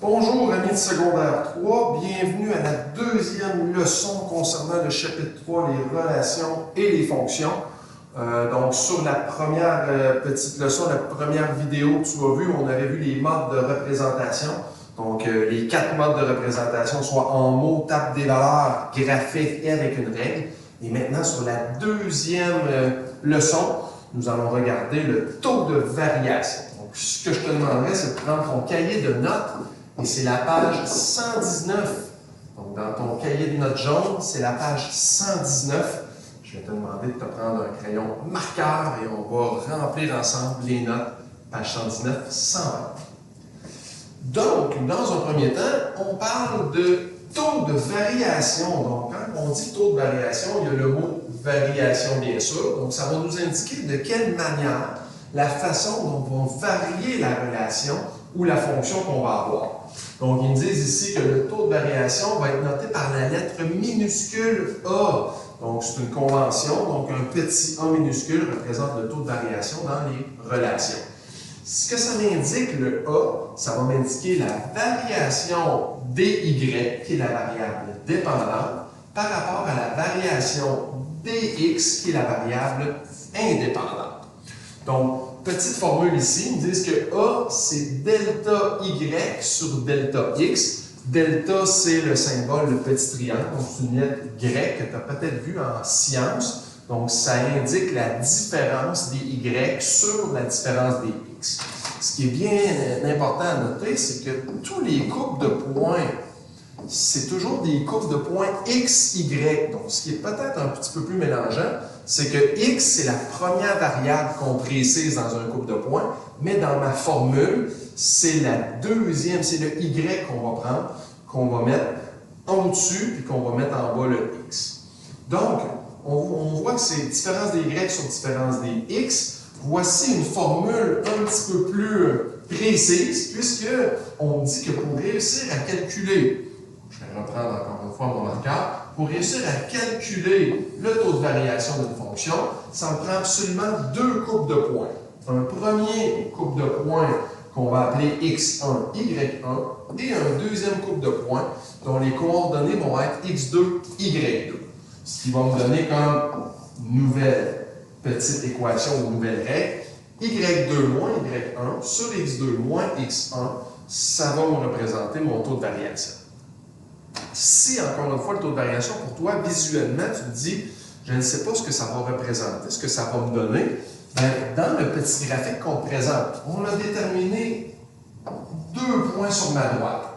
Bonjour amis de secondaire 3, bienvenue à la deuxième leçon concernant le chapitre 3, les relations et les fonctions. Donc sur la première petite leçon, la première vidéo que tu as vue, on avait vu les modes de représentation. Donc les 4 modes de représentation, soit en mots, tape des valeurs, graphique et avec une règle. Et maintenant sur la deuxième leçon, nous allons regarder le taux de variation. Donc ce que je te demanderais, c'est de prendre ton cahier de notes. Et c'est la page 119. Donc, dans ton cahier de notes jaune, c'est la page 119. Je vais te demander de te prendre un crayon marqueur et on va remplir ensemble les notes, page 119, 120. Donc, dans un premier temps, on parle de taux de variation. Donc, quand on dit taux de variation, il y a le mot variation, bien sûr. Donc, ça va nous indiquer de quelle manière, la façon dont on va varier la relation ou la fonction qu'on va avoir. Donc, ils me disent ici que le taux de variation va être noté par la lettre minuscule A. Donc, c'est une convention. Donc, un petit A minuscule représente le taux de variation dans les relations. Ce que ça m'indique, le A, ça va m'indiquer la variation DY, qui est la variable dépendante, par rapport à la variation DX, qui est la variable indépendante. Donc, petite formule ici, ils me disent que A, c'est delta Y sur delta X. Delta, c'est le symbole, le petit triangle, donc c'est une lettre grecque que tu as peut-être vu en sciences. Donc, ça indique la différence des Y sur la différence des X. Ce qui est bien important à noter, c'est que tous les couples de points, c'est toujours des courbes de points X, Y. Donc, ce qui est peut-être un petit peu plus mélangeant, c'est que X, c'est la première variable qu'on précise dans un couple de points, mais dans ma formule, c'est la deuxième, c'est le Y qu'on va prendre, qu'on va mettre en dessus, puis qu'on va mettre en bas le X. Donc, on voit que c'est différence des Y sur différence des X. Voici une formule un petit peu plus précise, puisqu'on dit que pour réussir à calculer, je vais reprendre encore une fois mon marqueur, pour réussir à calculer le taux de variation d'une fonction, ça me prend absolument deux couples de points. Un premier couple de points qu'on va appeler x1, y1, et un deuxième couple de points dont les coordonnées vont être x2, y2. Ce qui va me donner comme nouvelle petite équation ou nouvelle règle, y2 moins y1 sur x2 moins x1, ça va me représenter mon taux de variation. Si, encore une fois, le taux de variation, pour toi, visuellement, tu te dis, je ne sais pas ce que ça va représenter, ce que ça va me donner, bien, dans le petit graphique qu'on te présente, on a déterminé 2 points sur ma droite.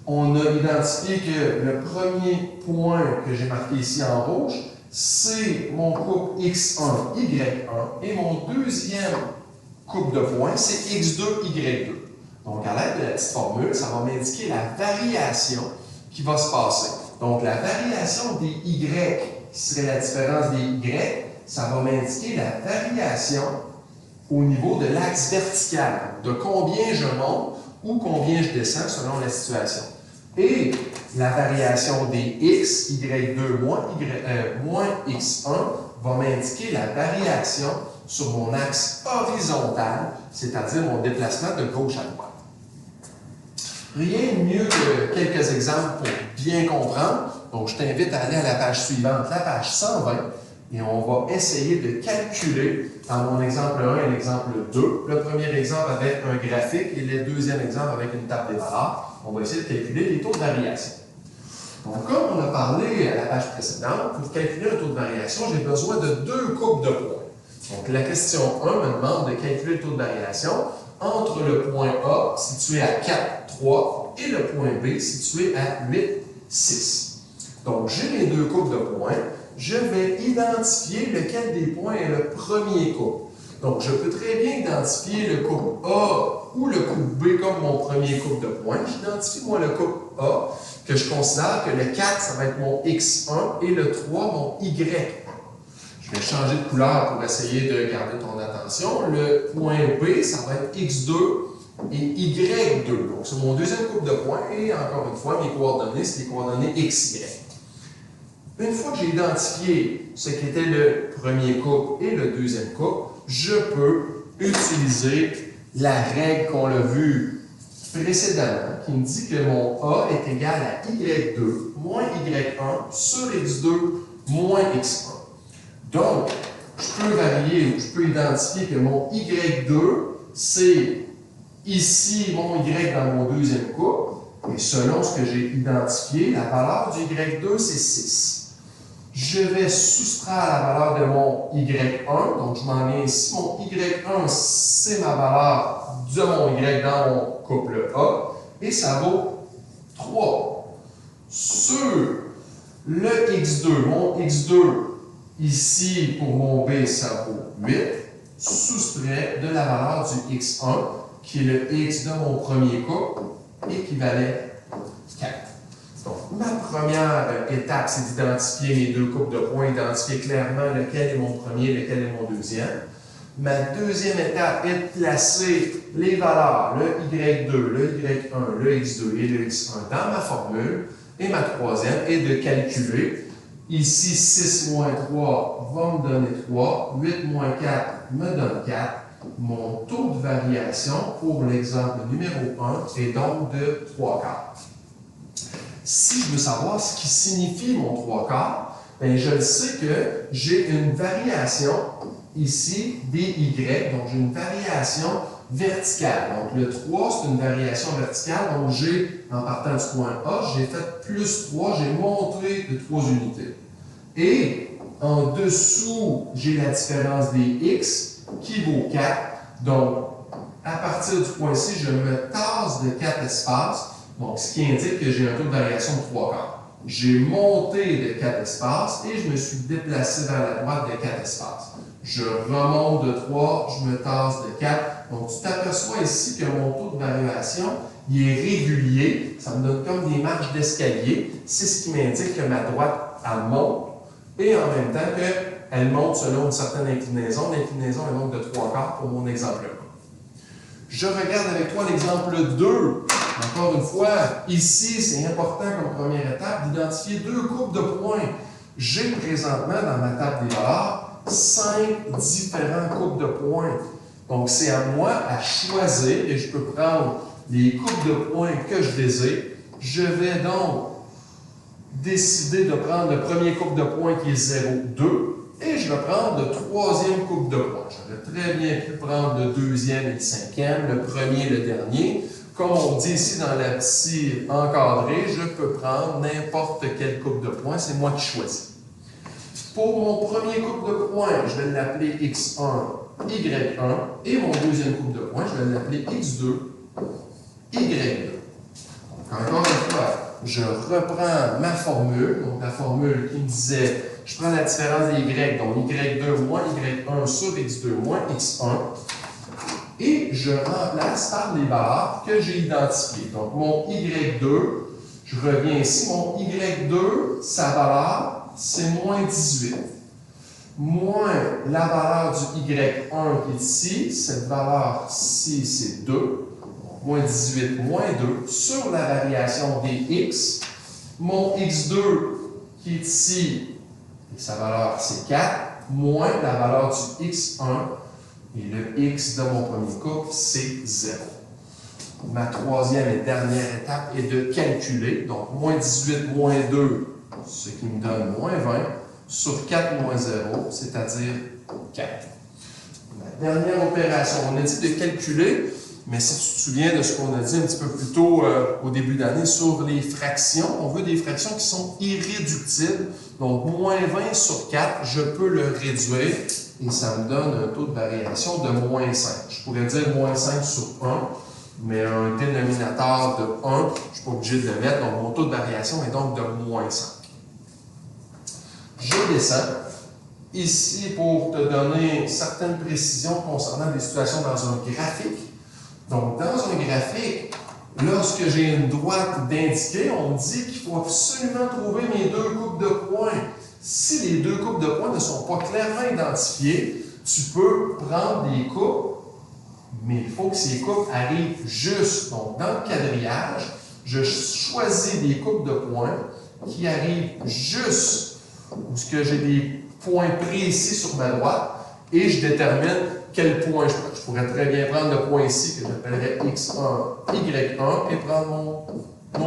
On a identifié que le premier point que j'ai marqué ici en rouge, c'est mon couple x1, y1, et mon deuxième couple de points, c'est x2, y2. Donc, à l'aide de la petite formule, ça va m'indiquer la variation qui va se passer. Donc, la variation des Y, qui serait la différence des Y, ça va m'indiquer la variation au niveau de l'axe vertical, de combien je monte ou combien je descends selon la situation. Et la variation des X, Y2 moins X1, va m'indiquer la variation sur mon axe horizontal, c'est-à-dire mon déplacement de gauche à droite. Rien de mieux que quelques exemples pour bien comprendre. Donc, je t'invite à aller à la page suivante, la page 120, et on va essayer de calculer, dans mon exemple 1 et l'exemple 2, le premier exemple avec un graphique et le deuxième exemple avec une table des valeurs. On va essayer de calculer les taux de variation. Donc, comme on a parlé à la page précédente, pour calculer un taux de variation, j'ai besoin de 2 couples de points. Donc, la question 1 me demande de calculer le taux de variation entre le point A, situé à 4, 3, et le point B, situé à 8, 6. Donc, j'ai mes 2 couples de points. Je vais identifier lequel des points est le premier couple. Donc, je peux très bien identifier le couple A ou le couple B comme mon premier couple de points. J'identifie, moi, le couple A, que je considère que le 4, ça va être mon X1 et le 3, mon Y1. Je vais changer de couleur pour essayer de garder ton attention. Le point B, ça va être X2 et Y2. Donc, c'est mon deuxième couple de points. Et encore une fois, mes coordonnées, c'est les coordonnées XY. Une fois que j'ai identifié ce qui était le premier couple et le deuxième couple, je peux utiliser la règle qu'on l'a vue précédemment qui me dit que mon A est égal à Y2 moins Y1 sur X2 moins X1. Donc, je peux varier, je peux identifier que mon Y2, c'est ici mon Y dans mon deuxième couple, et selon ce que j'ai identifié, la valeur du Y2, c'est 6. Je vais soustraire la valeur de mon Y1, donc je m'en viens ici. Mon Y1, c'est ma valeur de mon Y dans mon couple A, et ça vaut 3. Sur le X2, mon X2, ici, pour mon B, ça vaut 8, soustrait de la valeur du X1, qui est le X de mon premier couple, et qui valait 4. Donc, ma première étape, c'est d'identifier mes deux couples de points, identifier clairement lequel est mon premier, lequel est mon deuxième. Ma deuxième étape est de placer les valeurs, le Y2, le Y1, le X2 et le X1 dans ma formule. Et ma troisième est de calculer. Ici, 6 moins 3 va me donner 3, 8 moins 4 me donne 4. Mon taux de variation pour l'exemple numéro 1 est donc de 3 quarts. Si je veux savoir ce qui signifie mon 3 quarts, bien, je le sais que j'ai une variation ici dy, donc j'ai une variation verticale. Donc le 3, c'est une variation verticale, donc j'ai, en partant du point A, j'ai fait plus 3, j'ai monté de 3 unités. Et en dessous, j'ai la différence des x qui vaut 4. Donc, à partir du point C, je me tasse de 4 espaces, donc ce qui indique que j'ai un taux de variation de 3 quarts. J'ai monté de 4 espaces et je me suis déplacé vers la droite de 4 espaces. Je remonte de 3, je me tasse de 4. Donc, tu t'aperçois ici que mon taux de variation, il est régulier. Ça me donne comme des marches d'escalier. C'est ce qui m'indique que ma droite, elle monte et en même temps qu'elle monte selon une certaine inclinaison. L'inclinaison est donc de 3 quarts pour mon exemple 1. Je regarde avec toi l'exemple 2. Encore une fois, ici, c'est important comme première étape d'identifier deux couples de points. J'ai présentement dans ma table des valeurs 5 différents couples de points. Donc, c'est à moi à choisir et je peux prendre les couples de points que je désire. Je vais donc décider de prendre le premier couple de points qui est 0, 2 et je vais prendre le troisième couple de points. J'aurais très bien pu prendre le deuxième et le cinquième, le premier et le dernier. Comme on dit ici dans la petite encadrée, je peux prendre n'importe quel couple de points, c'est moi qui choisis. Pour mon premier couple de points, je vais l'appeler X1, Y1, et mon deuxième couple de points, je vais l'appeler X2, Y2. Donc, encore une fois, je reprends ma formule, donc la formule qui me disait, je prends la différence des Y, donc Y2 moins Y1 sur X2 moins X1, et je remplace par les valeurs que j'ai identifiées. Donc, mon Y2, je reviens ici, mon Y2, sa valeur, c'est moins 18. Moins la valeur du Y1 qui est ici, cette valeur-ci, c'est 2. Donc, moins 18, moins 2, sur la variation des X. Mon X2 qui est ici, et sa valeur, c'est 4, moins la valeur du X1. Et le X de mon premier couple, c'est 0. Ma troisième et dernière étape est de calculer. Donc, moins 18 moins 2, ce qui me donne moins 20, sur 4 moins 0, c'est-à-dire 4. La dernière opération, on a dit de calculer, mais si tu te souviens de ce qu'on a dit un petit peu plus tôt au début d'année sur les fractions, on veut des fractions qui sont irréductibles. Donc, moins 20 sur 4, je peux le réduire et ça me donne un taux de variation de moins 5. Je pourrais dire moins 5 sur 1, mais un dénominateur de 1, je ne suis pas obligé de le mettre, donc mon taux de variation est donc de moins 5. Je descends ici pour te donner certaines précisions concernant des situations dans un graphique. Donc, dans un graphique, lorsque j'ai une droite d'indiquer, on me dit qu'il faut absolument trouver mes deux couples de points. Si les deux couples de points ne sont pas clairement identifiés, tu peux prendre des coupes, mais il faut que ces coupes arrivent juste. Donc, dans le quadrillage, je choisis des couples de points qui arrivent juste où j'ai des points précis sur ma droite. et je détermine quel point je prends. Je pourrais très bien prendre le point ici que j'appellerais x1, y1 et prendre mon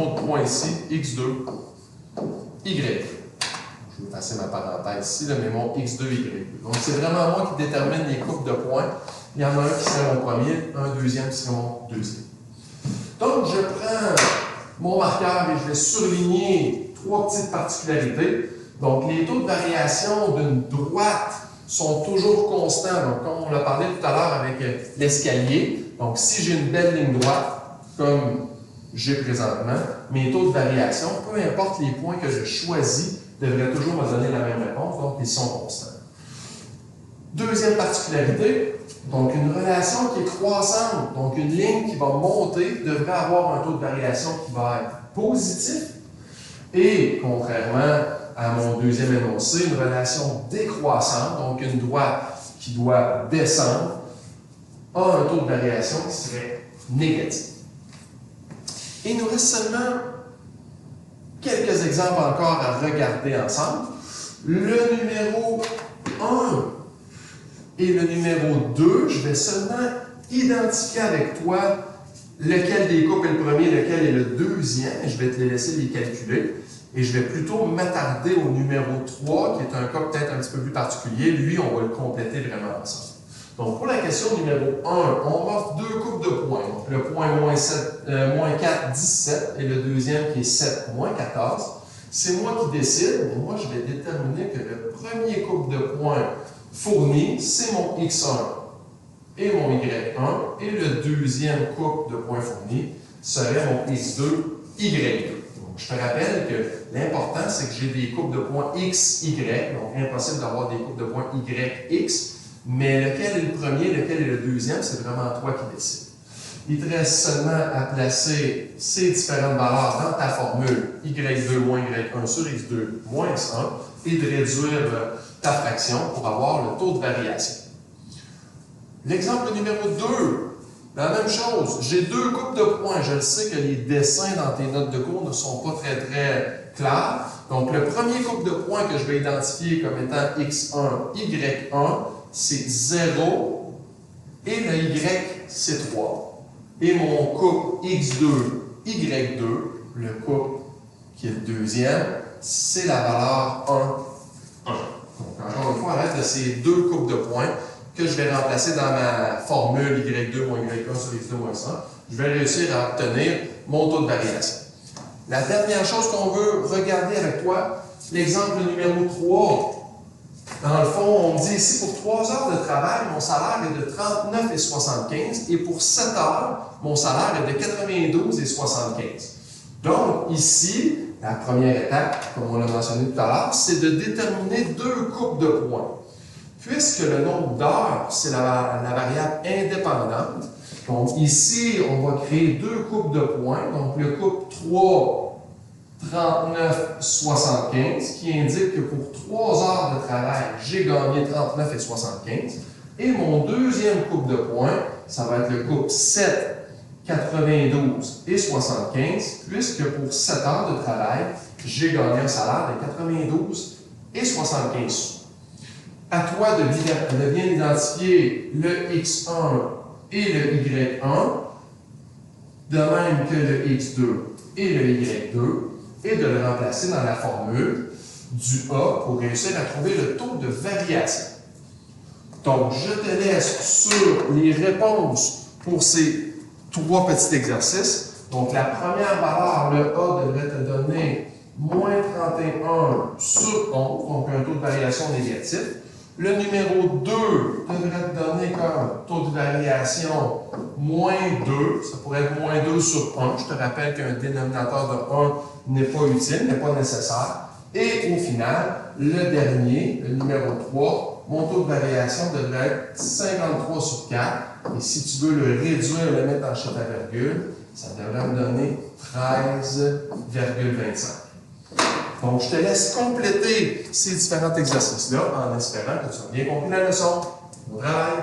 autre point ici, x2, y2. Je vais passer ma parenthèse ici, là, mais mon x2, y2. Donc c'est vraiment moi qui détermine les coupes de points. Il y en a un qui serait mon premier, un deuxième qui serait mon deuxième. Donc je prends mon marqueur et je vais surligner 3 petites particularités. Donc les taux de variation d'une droite sont toujours constants. Donc, comme on l'a parlé tout à l'heure avec l'escalier, donc si j'ai une belle ligne droite, comme j'ai présentement, mes taux de variation, peu importe les points que je choisis, devraient toujours me donner la même réponse, donc ils sont constants. Deuxième particularité, donc une relation qui est croissante, donc une ligne qui va monter devrait avoir un taux de variation qui va être positif, et contrairement à mon deuxième énoncé, une relation décroissante, donc une droite qui doit descendre, a un taux de variation qui serait négatif. Et il nous reste seulement quelques exemples encore à regarder ensemble. Le numéro 1 et le numéro 2, je vais seulement identifier avec toi lequel des coupes est le premier, lequel est le deuxième, et je vais te les laisser les calculer. Et je vais plutôt m'attarder au numéro 3, qui est un cas peut-être un petit peu plus particulier. Lui, on va le compléter vraiment ensemble. Donc, pour la question numéro 1, on offre 2 coupes de points. Donc, le point moins 4, 17, et le deuxième qui est 7, moins 14. C'est moi qui décide, mais moi, je vais déterminer que le premier coupe de points fourni, c'est mon x1 et mon y1, et le deuxième coupe de points fourni serait mon x2, y2. Je te rappelle que l'important, c'est que j'ai des coupes de points x, y, donc impossible d'avoir des coupes de points y, x, mais lequel est le premier, lequel est le deuxième, c'est vraiment toi qui décides. Il te reste seulement à placer ces différentes valeurs dans ta formule y2 moins y1 sur x2 moins x1 et de réduire ta fraction pour avoir le taux de variation. L'exemple numéro 2. La même chose, j'ai 2 coupes de points. Je le sais que les dessins dans tes notes de cours ne sont pas très clairs. Donc, le premier coupe de points que je vais identifier comme étant x1, y1, c'est 0 et le y, c'est 3. Et mon coupe x2, y2, le coupe qui est le deuxième, c'est la valeur 1, 1. Donc, encore une fois, à l'aide de ces 2 coupes de points, que je vais remplacer dans ma formule y2 moins y1 sur x2 moins 100, je vais réussir à obtenir mon taux de variation. La dernière chose qu'on veut regarder avec toi, l'exemple numéro 3. Dans le fond, on me dit ici, pour 3 heures de travail, mon salaire est de 39,75 et pour 7 heures, mon salaire est de 92,75. Donc, ici, la première étape, comme on l'a mentionné tout à l'heure, c'est de déterminer 2 coupes de points. Puisque le nombre d'heures, c'est la variable indépendante, donc ici, on va créer 2 coupes de points. Donc, le coupe 3, 39,75, qui indique que pour 3 heures de travail, j'ai gagné 39,75. Et mon deuxième coupe de points, ça va être le coupe 7, 92,75, puisque pour 7 heures de travail, j'ai gagné un salaire de 92,75. À toi de bien identifier le x1 et le y1, de même que le x2 et le y2, et de le remplacer dans la formule du A pour réussir à trouver le taux de variation. Donc, je te laisse sur les réponses pour ces 3 petits exercices. Donc, la première valeur, le A, devrait te donner moins 31 sur 11, donc un taux de variation négatif. Le numéro 2 devrait te donner comme taux de variation moins 2. Ça pourrait être moins 2 sur 1. Je te rappelle qu'un dénominateur de 1 n'est pas utile, n'est pas nécessaire. Et au final, le dernier, le numéro 3, mon taux de variation devrait être 53 sur 4. Et si tu veux le réduire, le mettre en chute à virgule, ça devrait me donner 13,25. Donc, je te laisse compléter ces différents exercices-là en espérant que tu as bien compris la leçon. Bon travail!